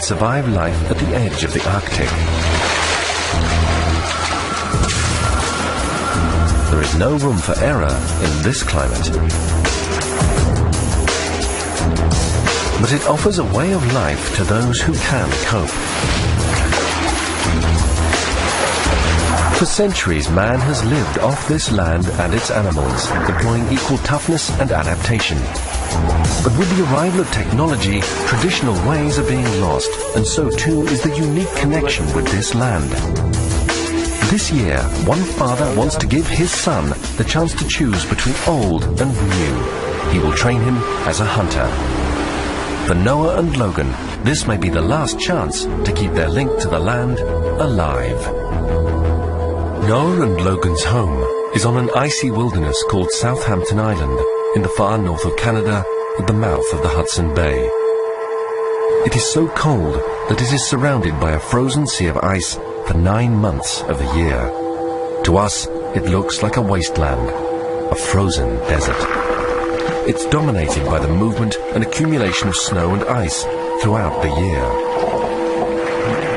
that survive life at the edge of the Arctic. There is no room for error in this climate. But it offers a way of life to those who can cope. For centuries, man has lived off this land and its animals, employing equal toughness and adaptation. But with the arrival of technology, traditional ways are being lost, and so too is the unique connection with this land. This year, one father wants to give his son the chance to choose between old and new. He will train him as a hunter. For Noah and Logan, this may be the last chance to keep their link to the land alive. Noah and Logan's home is on an icy wilderness called Southampton Island in the far north of Canada at the mouth of the Hudson Bay. It is so cold that it is surrounded by a frozen sea of ice for 9 months of the year. To us, it looks like a wasteland, a frozen desert. It's dominated by the movement and accumulation of snow and ice throughout the year.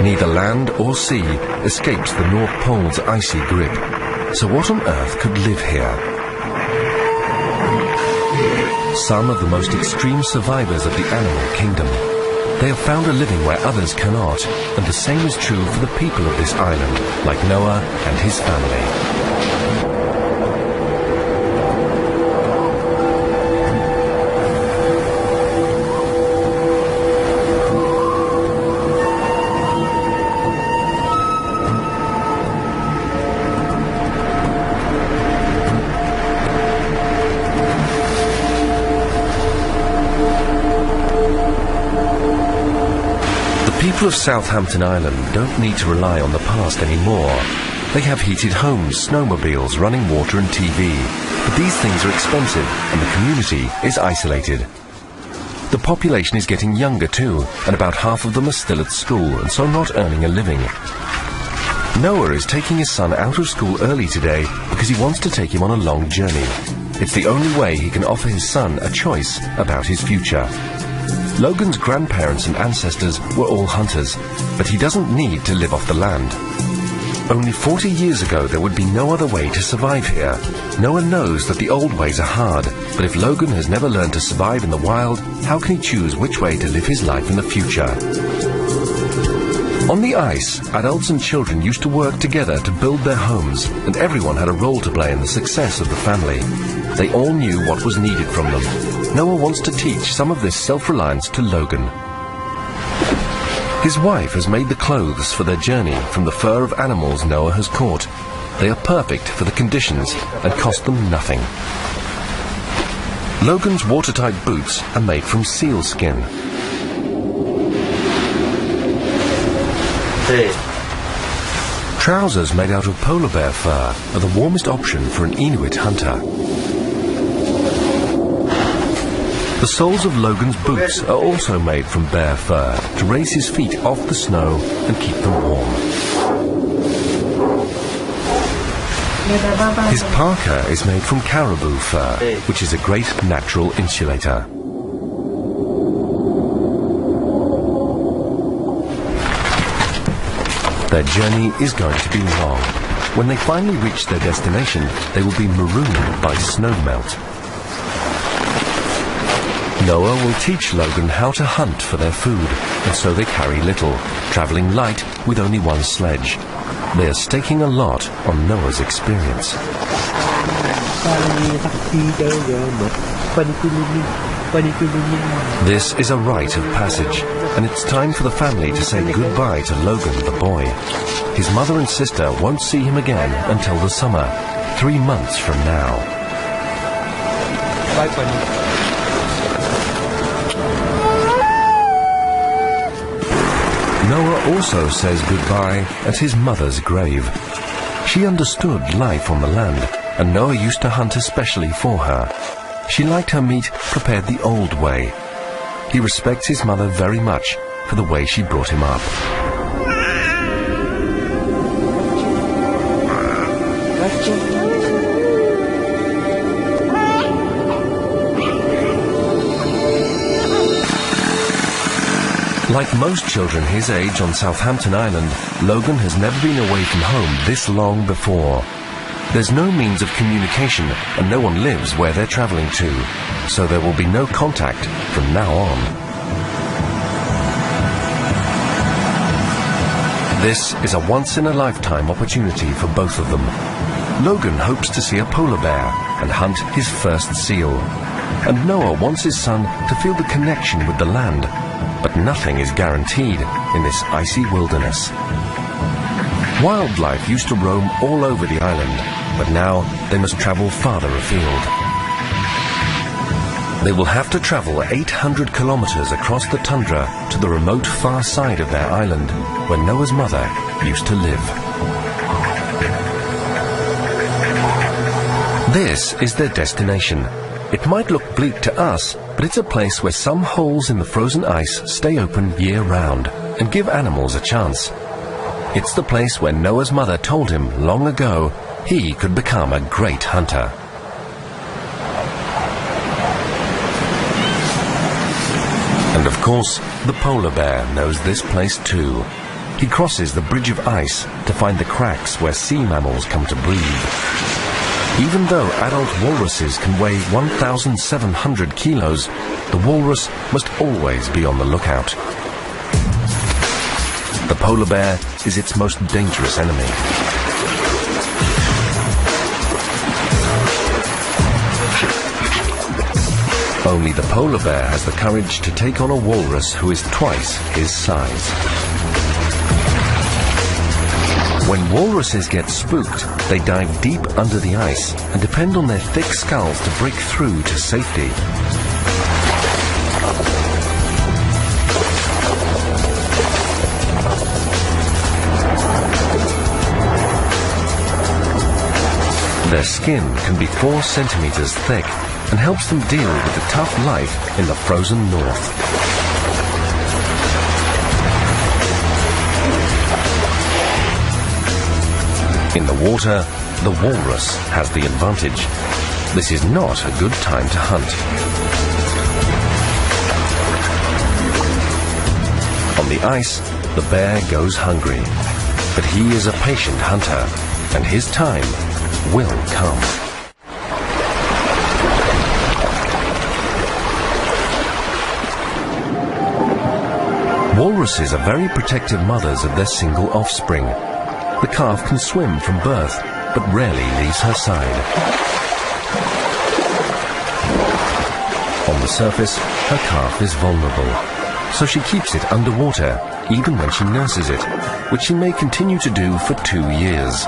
Neither land or sea escapes the North Pole's icy grip. So what on earth could live here? Some of the most extreme survivors of the animal kingdom. They have found a living where others cannot, and the same is true for the people of this island, like Noah and his family. The people of Southampton Island don't need to rely on the past anymore. They have heated homes, snowmobiles, running water and TV. But these things are expensive and the community is isolated. The population is getting younger too, and about half of them are still at school and so not earning a living. Noah is taking his son out of school early today because he wants to take him on a long journey. It's the only way he can offer his son a choice about his future. Logan's grandparents and ancestors were all hunters, but he doesn't need to live off the land. Only 40 years ago there would be no other way to survive here. Noah knows that the old ways are hard, but if Logan has never learned to survive in the wild, how can he choose which way to live his life in the future? On the ice, adults and children used to work together to build their homes, and everyone had a role to play in the success of the family. They all knew what was needed from them. Noah wants to teach some of this self-reliance to Logan. His wife has made the clothes for their journey from the fur of animals Noah has caught. They are perfect for the conditions and cost them nothing. Logan's watertight boots are made from seal skin. Trousers made out of polar bear fur are the warmest option for an Inuit hunter. The soles of Logan's boots are also made from bear fur to raise his feet off the snow and keep them warm. His parka is made from caribou fur, which is a great natural insulator. Their journey is going to be long. When they finally reach their destination, they will be marooned by snowmelt. Noah will teach Logan how to hunt for their food, and so they carry little, traveling light with only one sledge. They are staking a lot on Noah's experience. This is a rite of passage, and it's time for the family to say goodbye to Logan the boy. His mother and sister won't see him again until the summer, 3 months from now. Noah also says goodbye at his mother's grave. She understood life on the land, and Noah used to hunt especially for her. She liked her meat prepared the old way. He respects his mother very much for the way she brought him up. Like most children his age on Southampton Island, Logan has never been away from home this long before. There's no means of communication and no one lives where they're travelling to, so there will be no contact from now on. This is a once-in-a-lifetime opportunity for both of them. Logan hopes to see a polar bear and hunt his first seal. And Noah wants his son to feel the connection with the land. But nothing is guaranteed in this icy wilderness. Wildlife used to roam all over the island, but now they must travel farther afield. They will have to travel 800 kilometers across the tundra to the remote far side of their island, where Noah's mother used to live. This is their destination. It might look bleak to us, but it's a place where some holes in the frozen ice stay open year-round and give animals a chance. It's the place where Noah's mother told him long ago he could become a great hunter. And of course, the polar bear knows this place too. He crosses the bridge of ice to find the cracks where sea mammals come to breathe. Even though adult walruses can weigh 1,700 kilos, the walrus must always be on the lookout. The polar bear is its most dangerous enemy. Only the polar bear has the courage to take on a walrus who is twice his size. When walruses get spooked, they dive deep under the ice and depend on their thick skulls to break through to safety. Their skin can be 4 centimeters thick and helps them deal with the tough life in the frozen north. In the water, the walrus has the advantage. This is not a good time to hunt. On the ice, the bear goes hungry. But he is a patient hunter, and his time will come. Walruses are very protective mothers of their single offspring. The calf can swim from birth, but rarely leaves her side. On the surface, her calf is vulnerable, so she keeps it underwater, even when she nurses it, which she may continue to do for 2 years.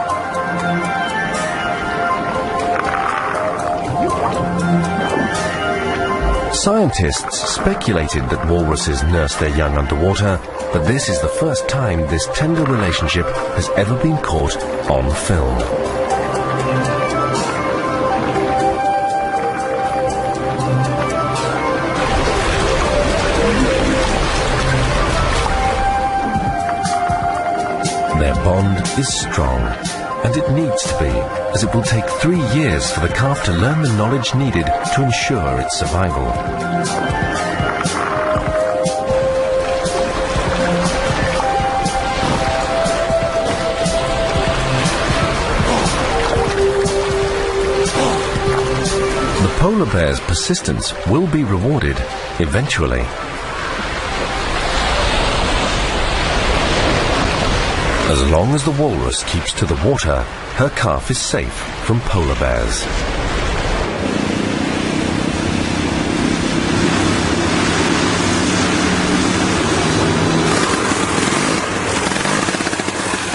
Scientists speculated that walruses nurse their young underwater, but this is the first time this tender relationship has ever been caught on film. Their bond is strong, and it needs to be, as it will take 3 years for the calf to learn the knowledge needed to ensure its survival. The polar bear's persistence will be rewarded eventually. As long as the walrus keeps to the water, her calf is safe from polar bears.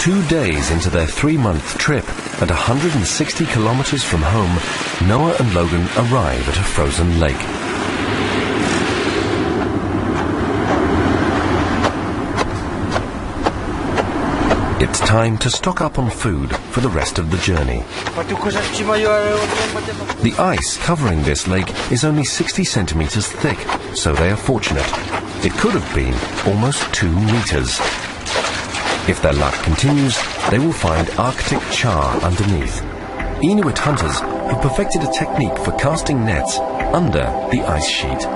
Two days into their 3-month trip, at 160 kilometers from home, Noah and Logan arrive at a frozen lake. It's time to stock up on food for the rest of the journey. The ice covering this lake is only 60 centimeters thick, so they are fortunate. It could have been almost 2 meters. If their luck continues, they will find Arctic char underneath. Inuit hunters have perfected a technique for casting nets under the ice sheet.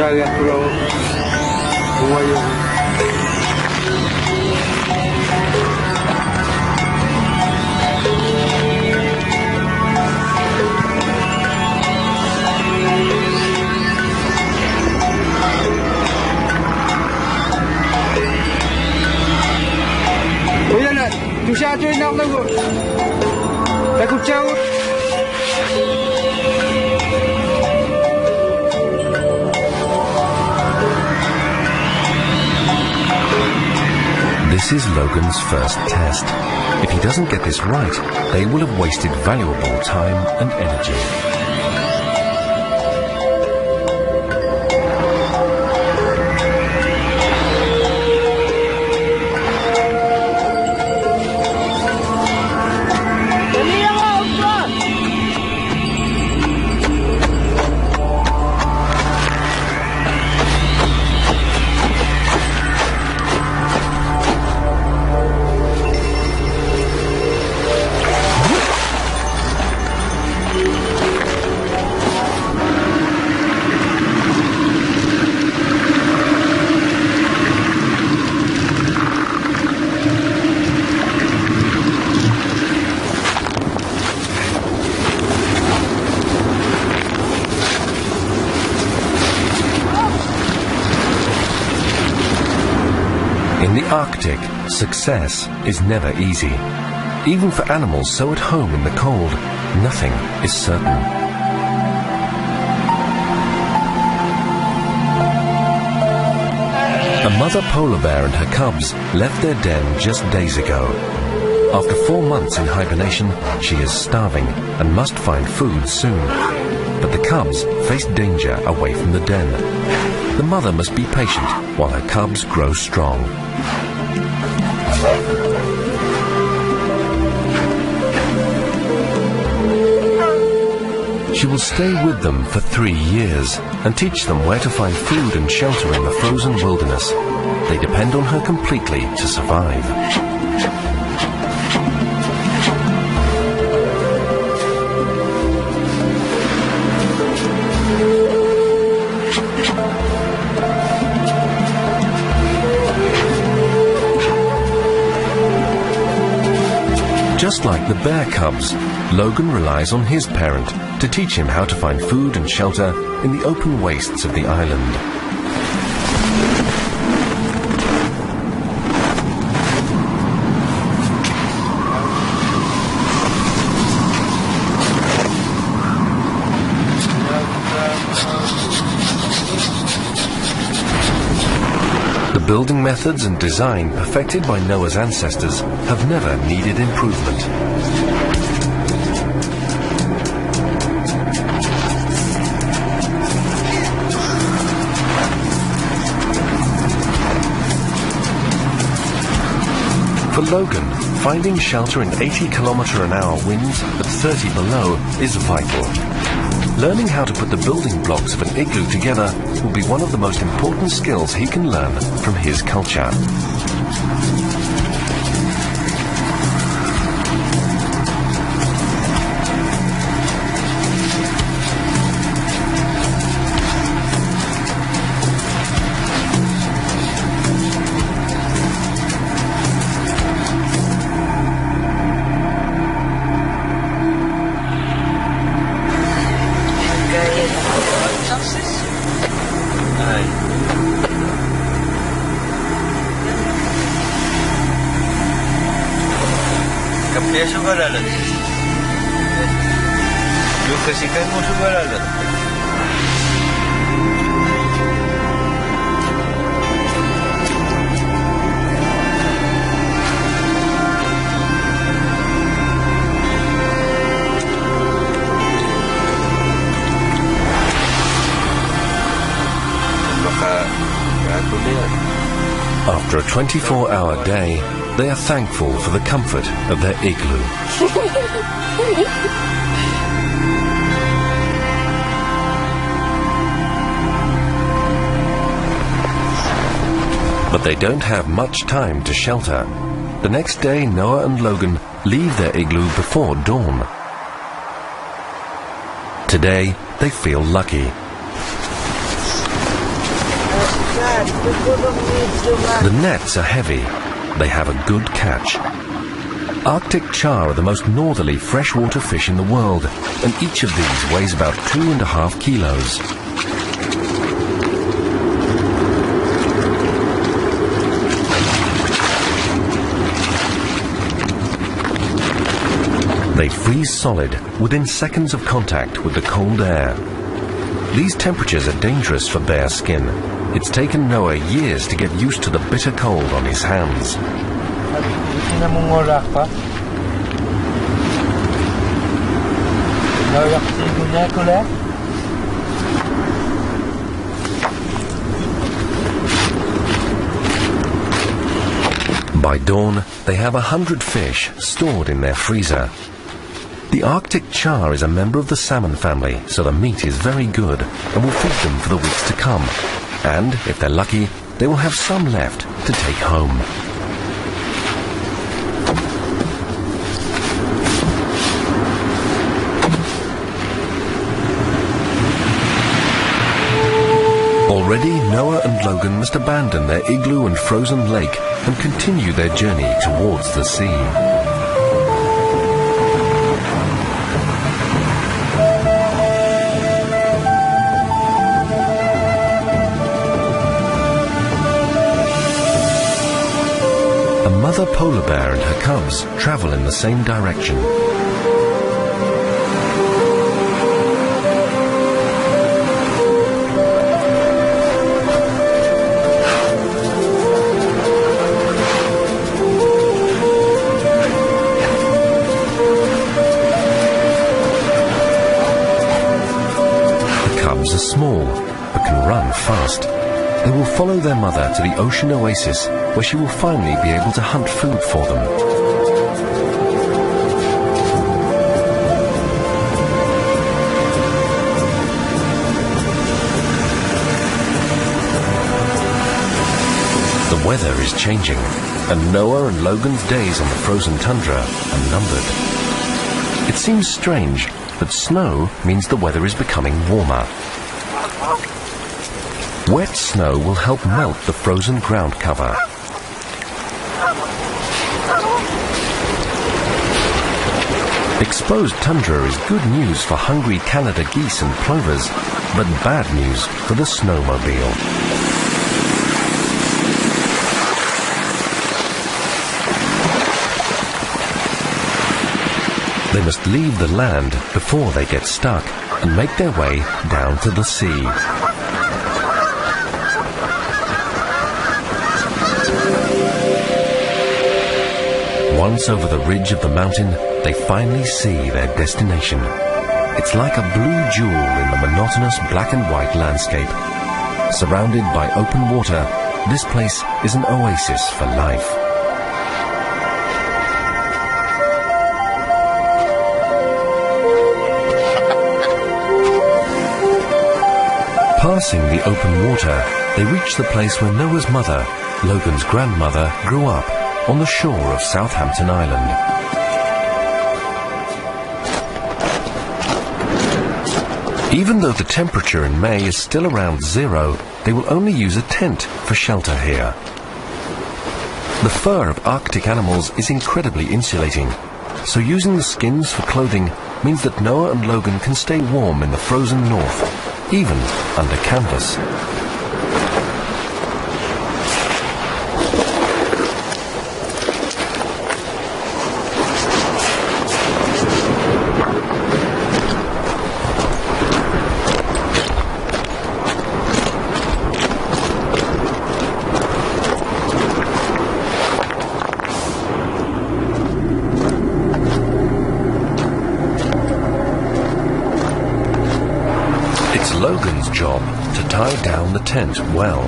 Jaga pulau Wayang. Oh ya nak, tu siapa tu nak lagu? Lagu jauh. This is Logan's first test. If he doesn't get this right, they will have wasted valuable time and energy. In the Arctic, success is never easy. Even for animals so at home in the cold, nothing is certain. A mother polar bear and her cubs left their den just days ago. After 4 months in hibernation, she is starving and must find food soon. But the cubs face danger away from the den. The mother must be patient while her cubs grow strong. She will stay with them for 3 years and teach them where to find food and shelter in the frozen wilderness. They depend on her completely to survive. Just like the bear cubs, Logan relies on his parent to teach him how to find food and shelter in the open wastes of the island. The building methods and design perfected by Noah's ancestors have never needed improvement. For Logan, finding shelter in 80km/h winds at 30 below is vital. Learning how to put the building blocks of an igloo together will be one of the most important skills he can learn from his culture. Dia suka lalat. Lu kasihkan mu suka lalat. After a 24-hour day, they are thankful for the comfort of their igloo. But they don't have much time to shelter. The next day, Noah and Logan leave their igloo before dawn. Today, they feel lucky. The nets are heavy. They have a good catch. Arctic char are the most northerly freshwater fish in the world, and each of these weighs about 2.5 kilos. They freeze solid within seconds of contact with the cold air. These temperatures are dangerous for bare skin. It's taken Noah years to get used to the bitter cold on his hands. By dawn, they have 100 fish stored in their freezer. The Arctic char is a member of the salmon family, so the meat is very good and will feed them for the weeks to come. And, if they're lucky, they will have some left to take home. Already, Noah and Logan must abandon their igloo and frozen lake and continue their journey towards the sea. A mother polar bear and her cubs travel in the same direction. The cubs are small, but can run fast. They will follow their mother to the ocean oasis, where she will finally be able to hunt food for them. The weather is changing, and Noah and Logan's days on the frozen tundra are numbered. It seems strange, but snow means the weather is becoming warmer. Wet snow will help melt the frozen ground cover. Exposed tundra is good news for hungry Canada geese and plovers, but bad news for the snowmobile. They must leave the land before they get stuck and make their way down to the sea. Once over the ridge of the mountain, they finally see their destination. It's like a blue jewel in the monotonous black and white landscape. Surrounded by open water, this place is an oasis for life. Passing the open water, they reach the place where Noah's mother, Logan's grandmother, grew up, on the shore of Southampton Island. Even though the temperature in May is still around 0, they will only use a tent for shelter here. The fur of Arctic animals is incredibly insulating, so using the skins for clothing means that Noah and Logan can stay warm in the frozen north, even under canvas. Logan's job to tie down the tent well,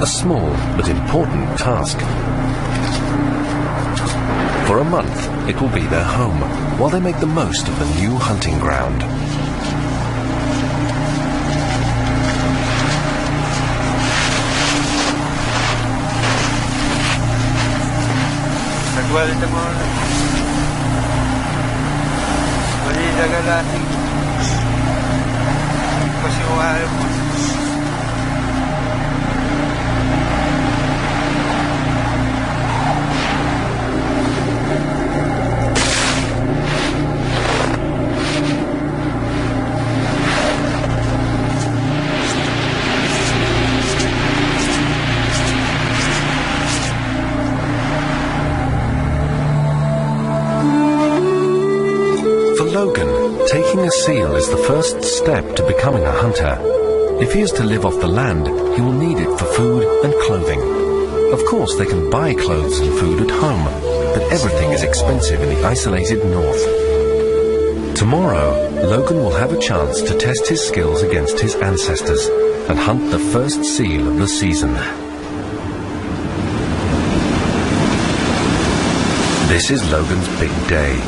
a small but important task. For a month, it will be their home, while they make the most of the new hunting ground. Nagwala na mo na. Mali nagalati. Kasi wala mo. Logan, taking a seal is the first step to becoming a hunter. If he is to live off the land, he will need it for food and clothing. Of course, they can buy clothes and food at home, but everything is expensive in the isolated north. Tomorrow, Logan will have a chance to test his skills against his ancestors and hunt the first seal of the season. This is Logan's big day.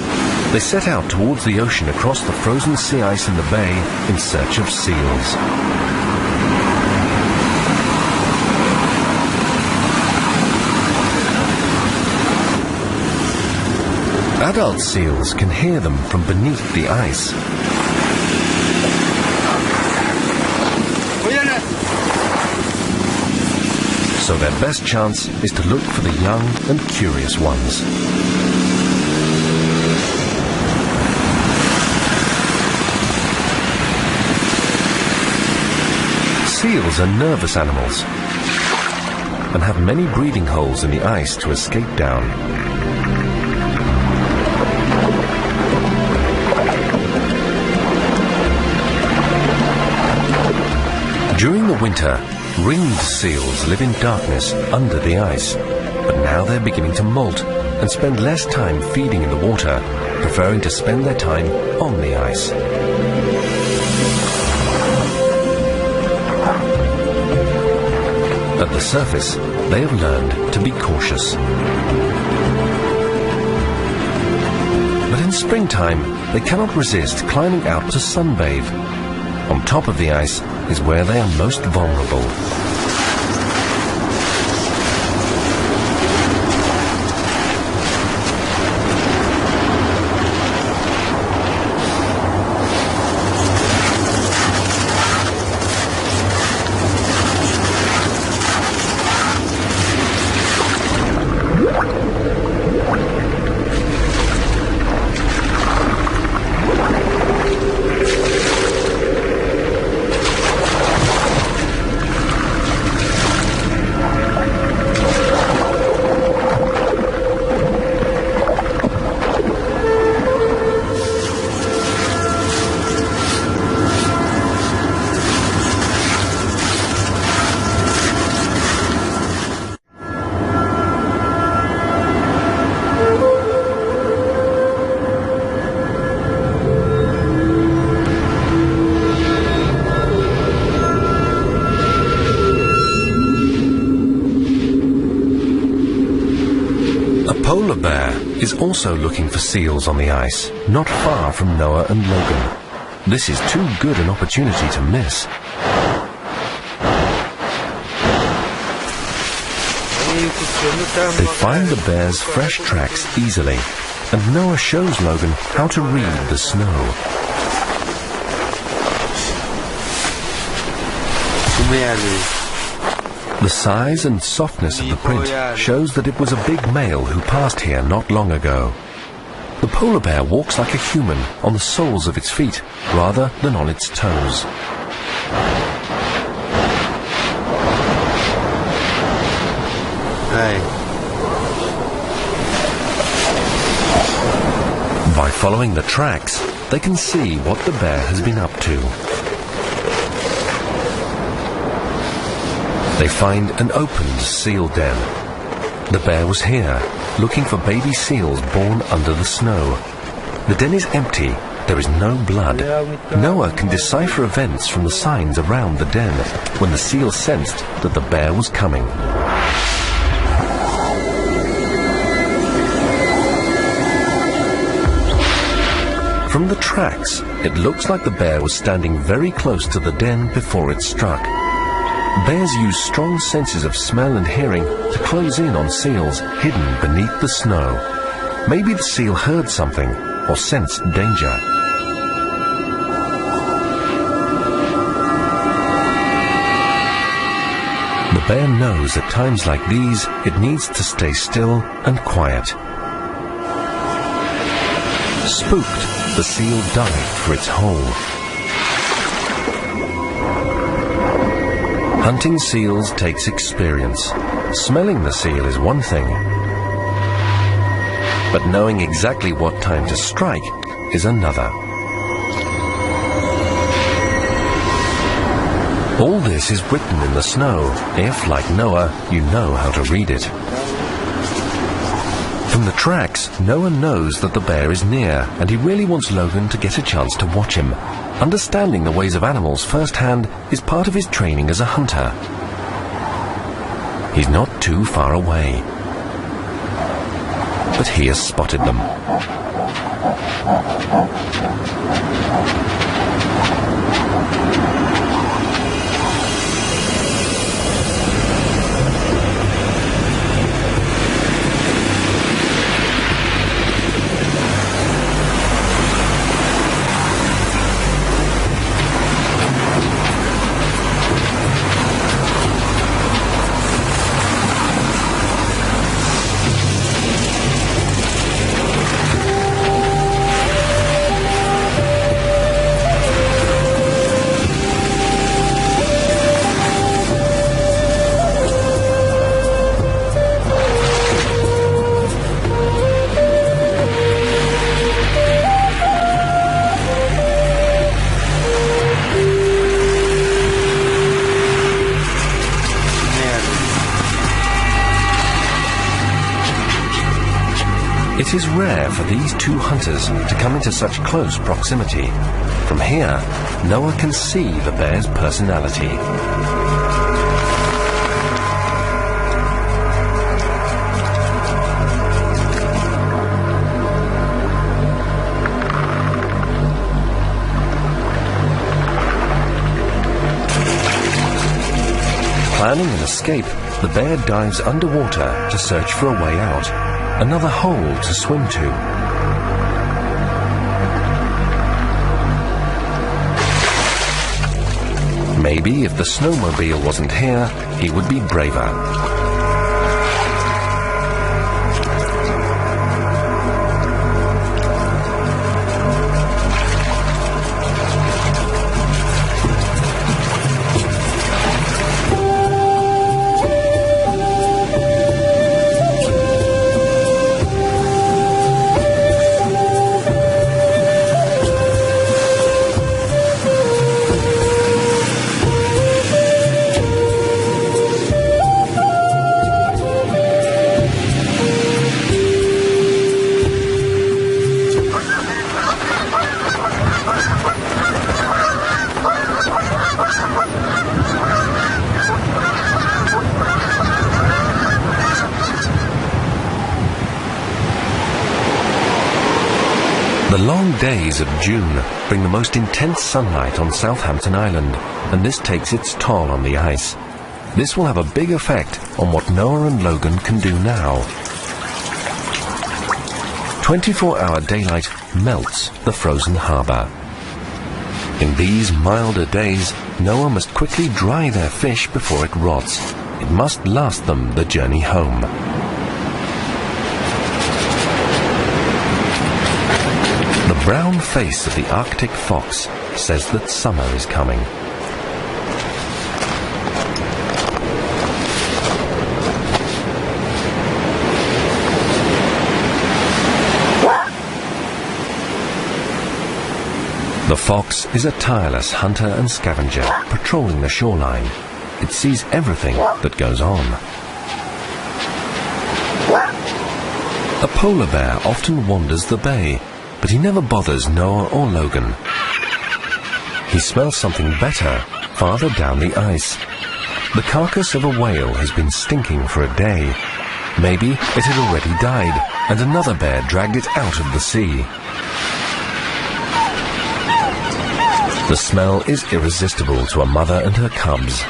They set out towards the ocean across the frozen sea ice in the bay in search of seals. Adult seals can hear them from beneath the ice. So their best chance is to look for the young and curious ones. Seals are nervous animals and have many breathing holes in the ice to escape down. During the winter, ringed seals live in darkness under the ice, but now they're beginning to molt and spend less time feeding in the water, preferring to spend their time on the ice. At the surface, they have learned to be cautious. But in springtime, they cannot resist climbing out to sunbathe. On top of the ice is where they are most vulnerable. Polar bear is also looking for seals on the ice, not far from Noah and Logan. This is too good an opportunity to miss. They find the bear's fresh tracks easily, and Noah shows Logan how to read the snow. The size and softness of the print shows that it was a big male who passed here not long ago. The polar bear walks like a human on the soles of its feet rather than on its toes. By following the tracks, they can see what the bear has been up to. They find an opened seal den. The bear was here, looking for baby seals born under the snow. The den is empty. There is no blood. Noah can decipher events from the signs around the den when the seal sensed that the bear was coming. From the tracks, it looks like the bear was standing very close to the den before it struck. Bears use strong senses of smell and hearing to close in on seals hidden beneath the snow. Maybe the seal heard something or sensed danger. The bear knows at times like these it needs to stay still and quiet. Spooked, the seal dived for its hole. Hunting seals takes experience. Smelling the seal is one thing, but knowing exactly what time to strike is another. All this is written in the snow, if, like Noah, you know how to read it. From the tracks, Noah knows that the bear is near, and he really wants Logan to get a chance to watch him. Understanding the ways of animals firsthand is part of his training as a hunter. He's not too far away, but he has spotted them. It is rare for these two hunters to come into such close proximity. From here, Noah can see the bear's personality. Planning an escape, the bear dives underwater to search for a way out. Another hole to swim to. Maybe if the snowmobile wasn't here, he would be braver. The long days of June bring the most intense sunlight on Southampton Island, and this takes its toll on the ice. This will have a big effect on what Noah and Logan can do now. 24-hour daylight melts the frozen harbour. In these milder days, Noah must quickly dry their fish before it rots. It must last them the journey home. The brown face of the Arctic fox says that summer is coming. The fox is a tireless hunter and scavenger, patrolling the shoreline. It sees everything that goes on. A polar bear often wanders the bay, but he never bothers Noah or Logan. He smells something better farther down the ice. The carcass of a whale has been stinking for a day. Maybe it had already died, and another bear dragged it out of the sea. The smell is irresistible to a mother and her cubs.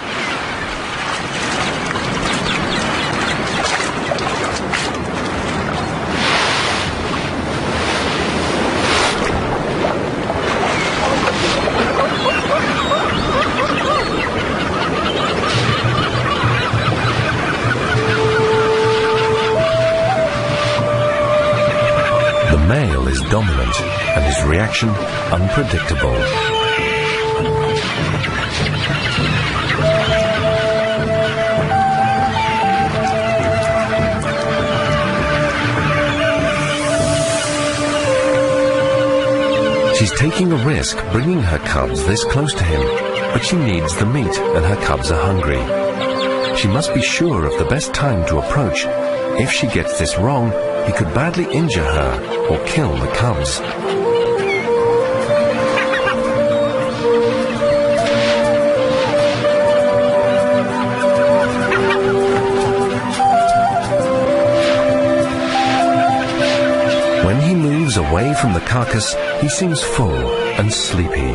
male is dominant and his reaction unpredictable. She's taking a risk bringing her cubs this close to him, but she needs the meat and her cubs are hungry. She must be sure of the best time to approach. If she gets this wrong, he could badly injure her or kill the cubs. When he moves away from the carcass, he seems full and sleepy.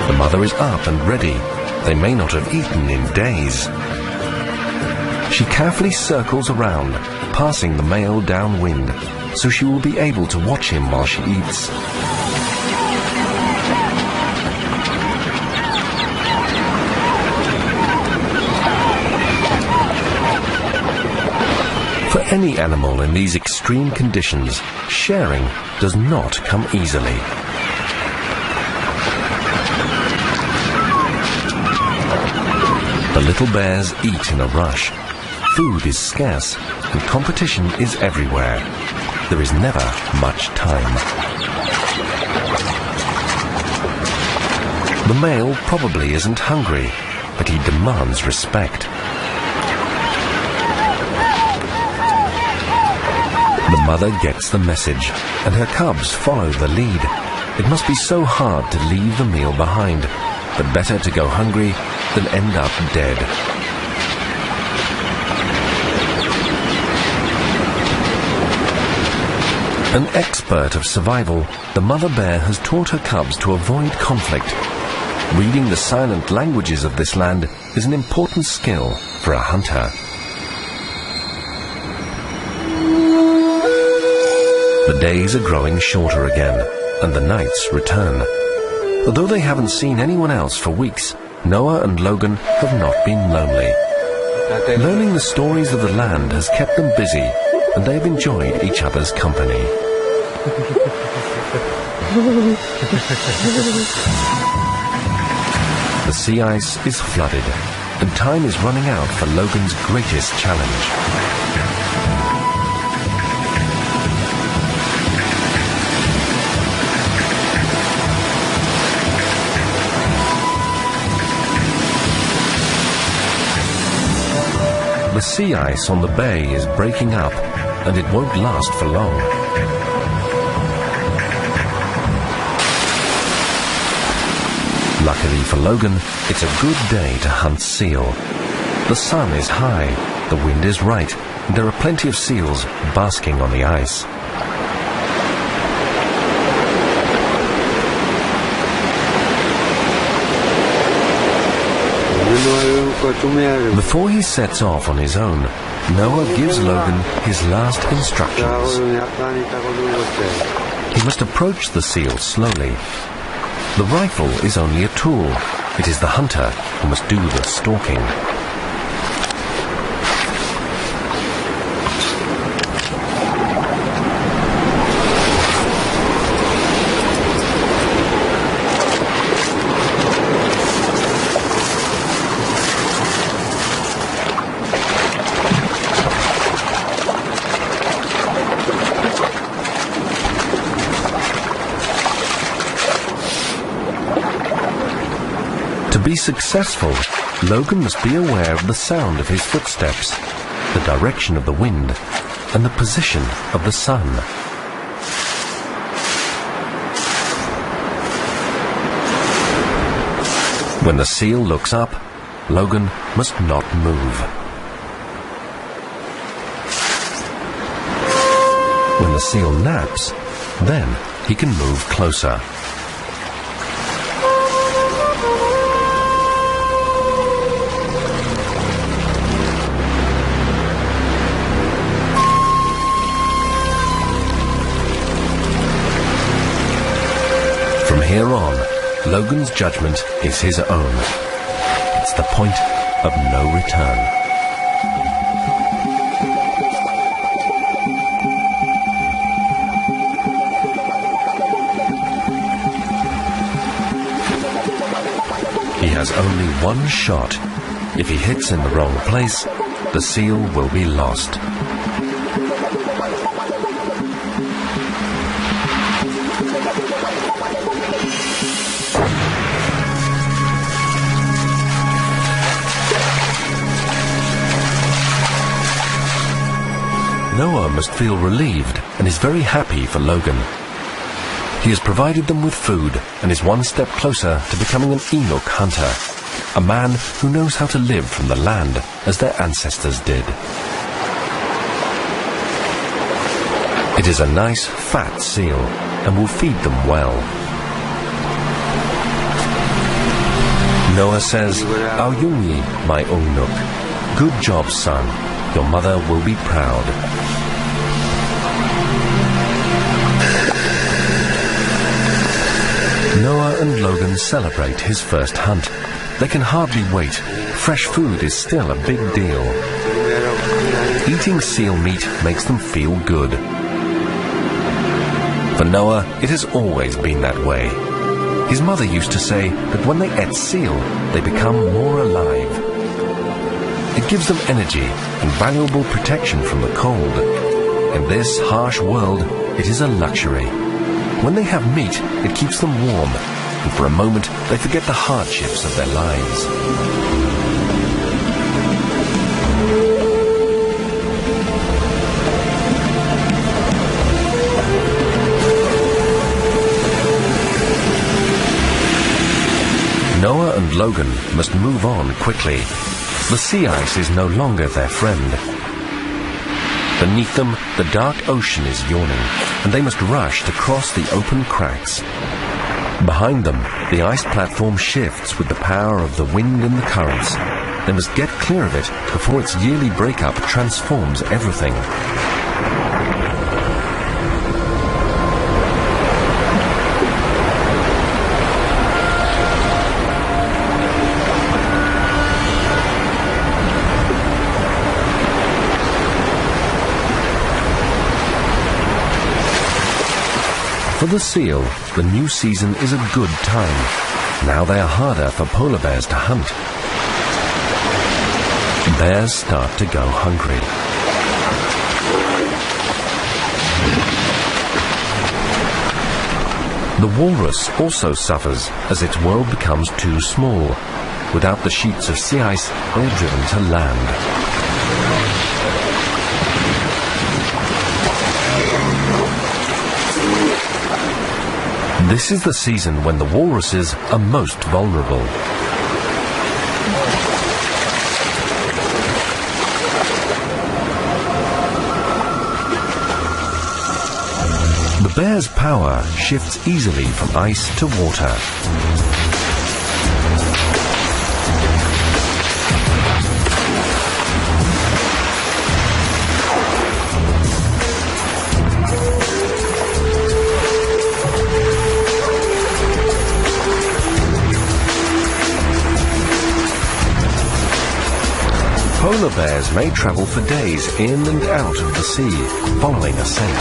The mother is up and ready. They may not have eaten in days. She carefully circles around, passing the male downwind, so she will be able to watch him while she eats. For any animal in these extreme conditions, sharing does not come easily. The little bears eat in a rush. Food is scarce and competition is everywhere. There is never much time. The male probably isn't hungry, but he demands respect. The mother gets the message, and her cubs follow the lead. It must be so hard to leave the meal behind, but better to go hungry than end up dead. An expert of survival, the mother bear has taught her cubs to avoid conflict. Reading the silent languages of this land is an important skill for a hunter. The days are growing shorter again, and the nights return. Although they haven't seen anyone else for weeks, Noah and Logan have not been lonely. Learning the stories of the land has kept them busy, and they've enjoyed each other's company. The sea ice is flooded, and time is running out for Logan's greatest challenge. The sea ice on the bay is breaking up, and it won't last for long. Luckily for Logan, it's a good day to hunt seal. The sun is high, the wind is right, and there are plenty of seals basking on the ice. Before he sets off on his own, Noah gives Logan his last instructions. He must approach the seal slowly. The rifle is only a tool. It is the hunter who must do the stalking. To be successful, Logan must be aware of the sound of his footsteps, the direction of the wind, and the position of the sun. When the seal looks up, Logan must not move. When the seal naps, then he can move closer. From here on, Logan's judgment is his own. It's the point of no return. one shot. If he hits in the wrong place, the seal will be lost. Noah must feel relieved and is very happy for Logan. He has provided them with food and is one step closer to becoming an Enoch hunter, a man who knows how to live from the land as their ancestors did. It is a nice fat seal and will feed them well. Noah says, "Auyungi, my Ungnuk. Good job, son. Your mother will be proud." Noah and Logan celebrate his first hunt. They can hardly wait. Fresh food is still a big deal. Eating seal meat makes them feel good. For Noah, it has always been that way. His mother used to say that when they ate seal, they become more alive. It gives them energy and valuable protection from the cold. In this harsh world, it is a luxury. When they have meat, it keeps them warm, and for a moment they forget the hardships of their lives. Noah and Logan must move on quickly. The sea ice is no longer their friend. Beneath them, the dark ocean is yawning, and they must rush to cross the open cracks. Behind them, the ice platform shifts with the power of the wind and the currents. They must get clear of it before its yearly breakup transforms everything. For the seal, the new season is a good time. Now they are harder for polar bears to hunt. Bears start to go hungry. The walrus also suffers as its world becomes too small. Without the sheets of sea ice, they are driven to land. This is the season when the walruses are most vulnerable. The bear's power shifts easily from ice to water. Polar bears may travel for days in and out of the sea, following a scent.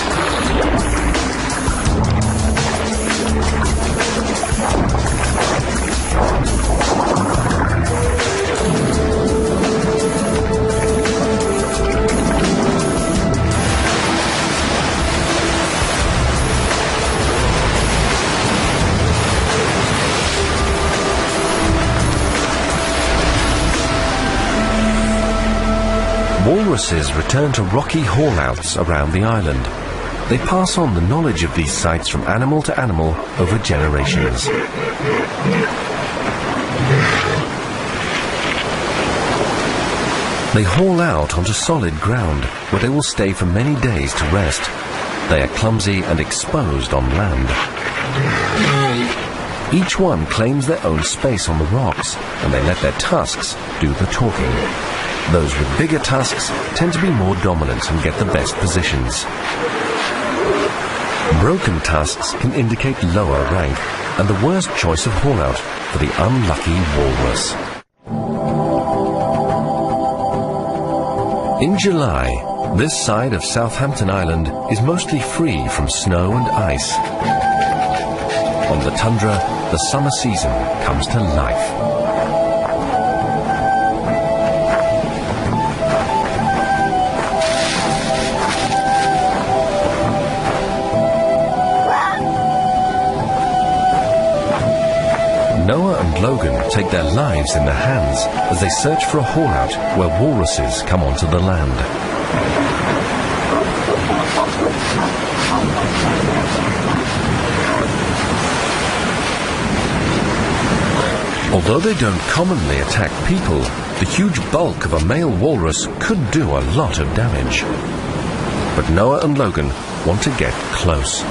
Walruses return to rocky haulouts around the island. They pass on the knowledge of these sites from animal to animal over generations. They haul out onto solid ground, where they will stay for many days to rest. They are clumsy and exposed on land. Each one claims their own space on the rocks, and they let their tusks do the talking. Those with bigger tusks tend to be more dominant and get the best positions. Broken tusks can indicate lower rank, and the worst choice of haul-out for the unlucky walrus. In July, this side of Southampton Island is mostly free from snow and ice. On the tundra, the summer season comes to life. and Logan take their lives in their hands as they search for a haul-out where walruses come onto the land. Although they don't commonly attack people, the huge bulk of a male walrus could do a lot of damage. But Noah and Logan want to get close.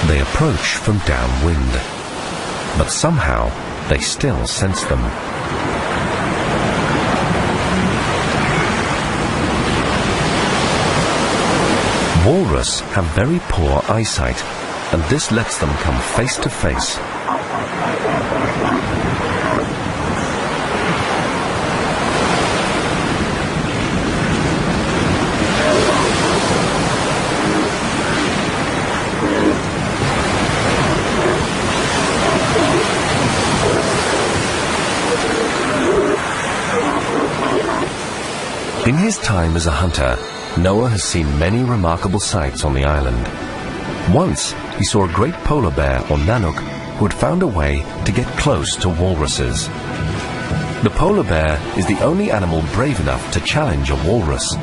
They approach from downwind, but somehow they still sense them. Walrus have very poor eyesight, and this lets them come face to face. In his time as a hunter, Noah has seen many remarkable sights on the island. Once, he saw a great polar bear, or Nanook, who had found a way to get close to walruses. The polar bear is the only animal brave enough to challenge a walrus.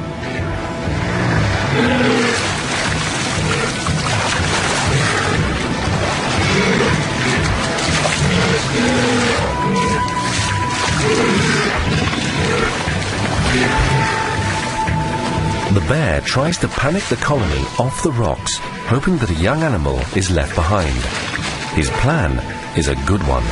The bear tries to panic the colony off the rocks, hoping that a young animal is left behind. His plan is a good one.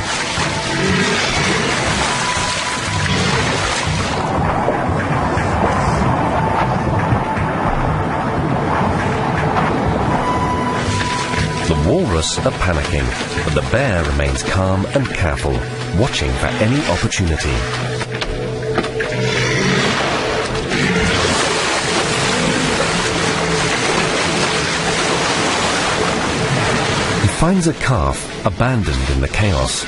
The walrus are panicking, but the bear remains calm and careful, watching for any opportunity. Finds a calf abandoned in the chaos.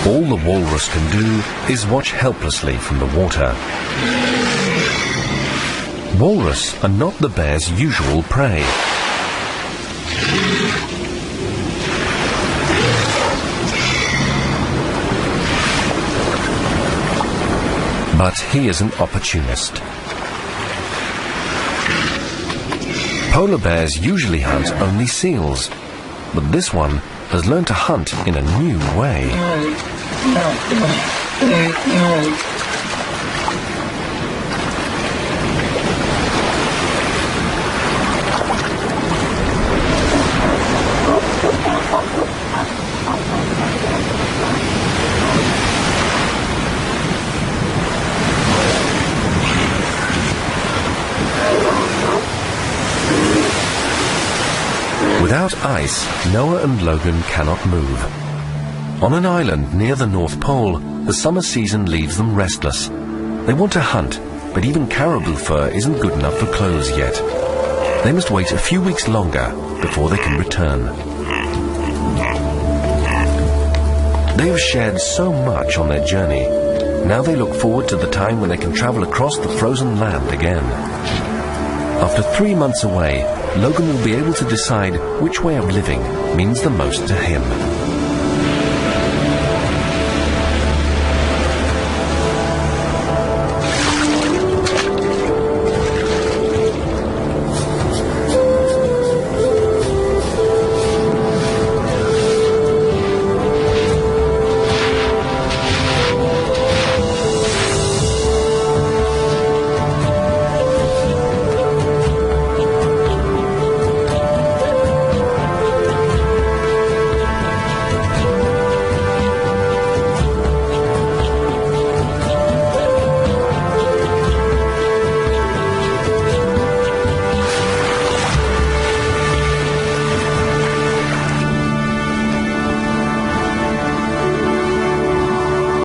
All the walrus can do is watch helplessly from the water. Walrus are not the bear's usual prey. But he is an opportunist. Polar bears usually hunt only seals, but this one has learned to hunt in a new way. Without ice, Noah and Logan cannot move. On an island near the North Pole, the summer season leaves them restless. They want to hunt, but even caribou fur isn't good enough for clothes yet. They must wait a few weeks longer before they can return. They have shared so much on their journey. Now they look forward to the time when they can travel across the frozen land again. After 3 months away, Logan will be able to decide which way of living means the most to him.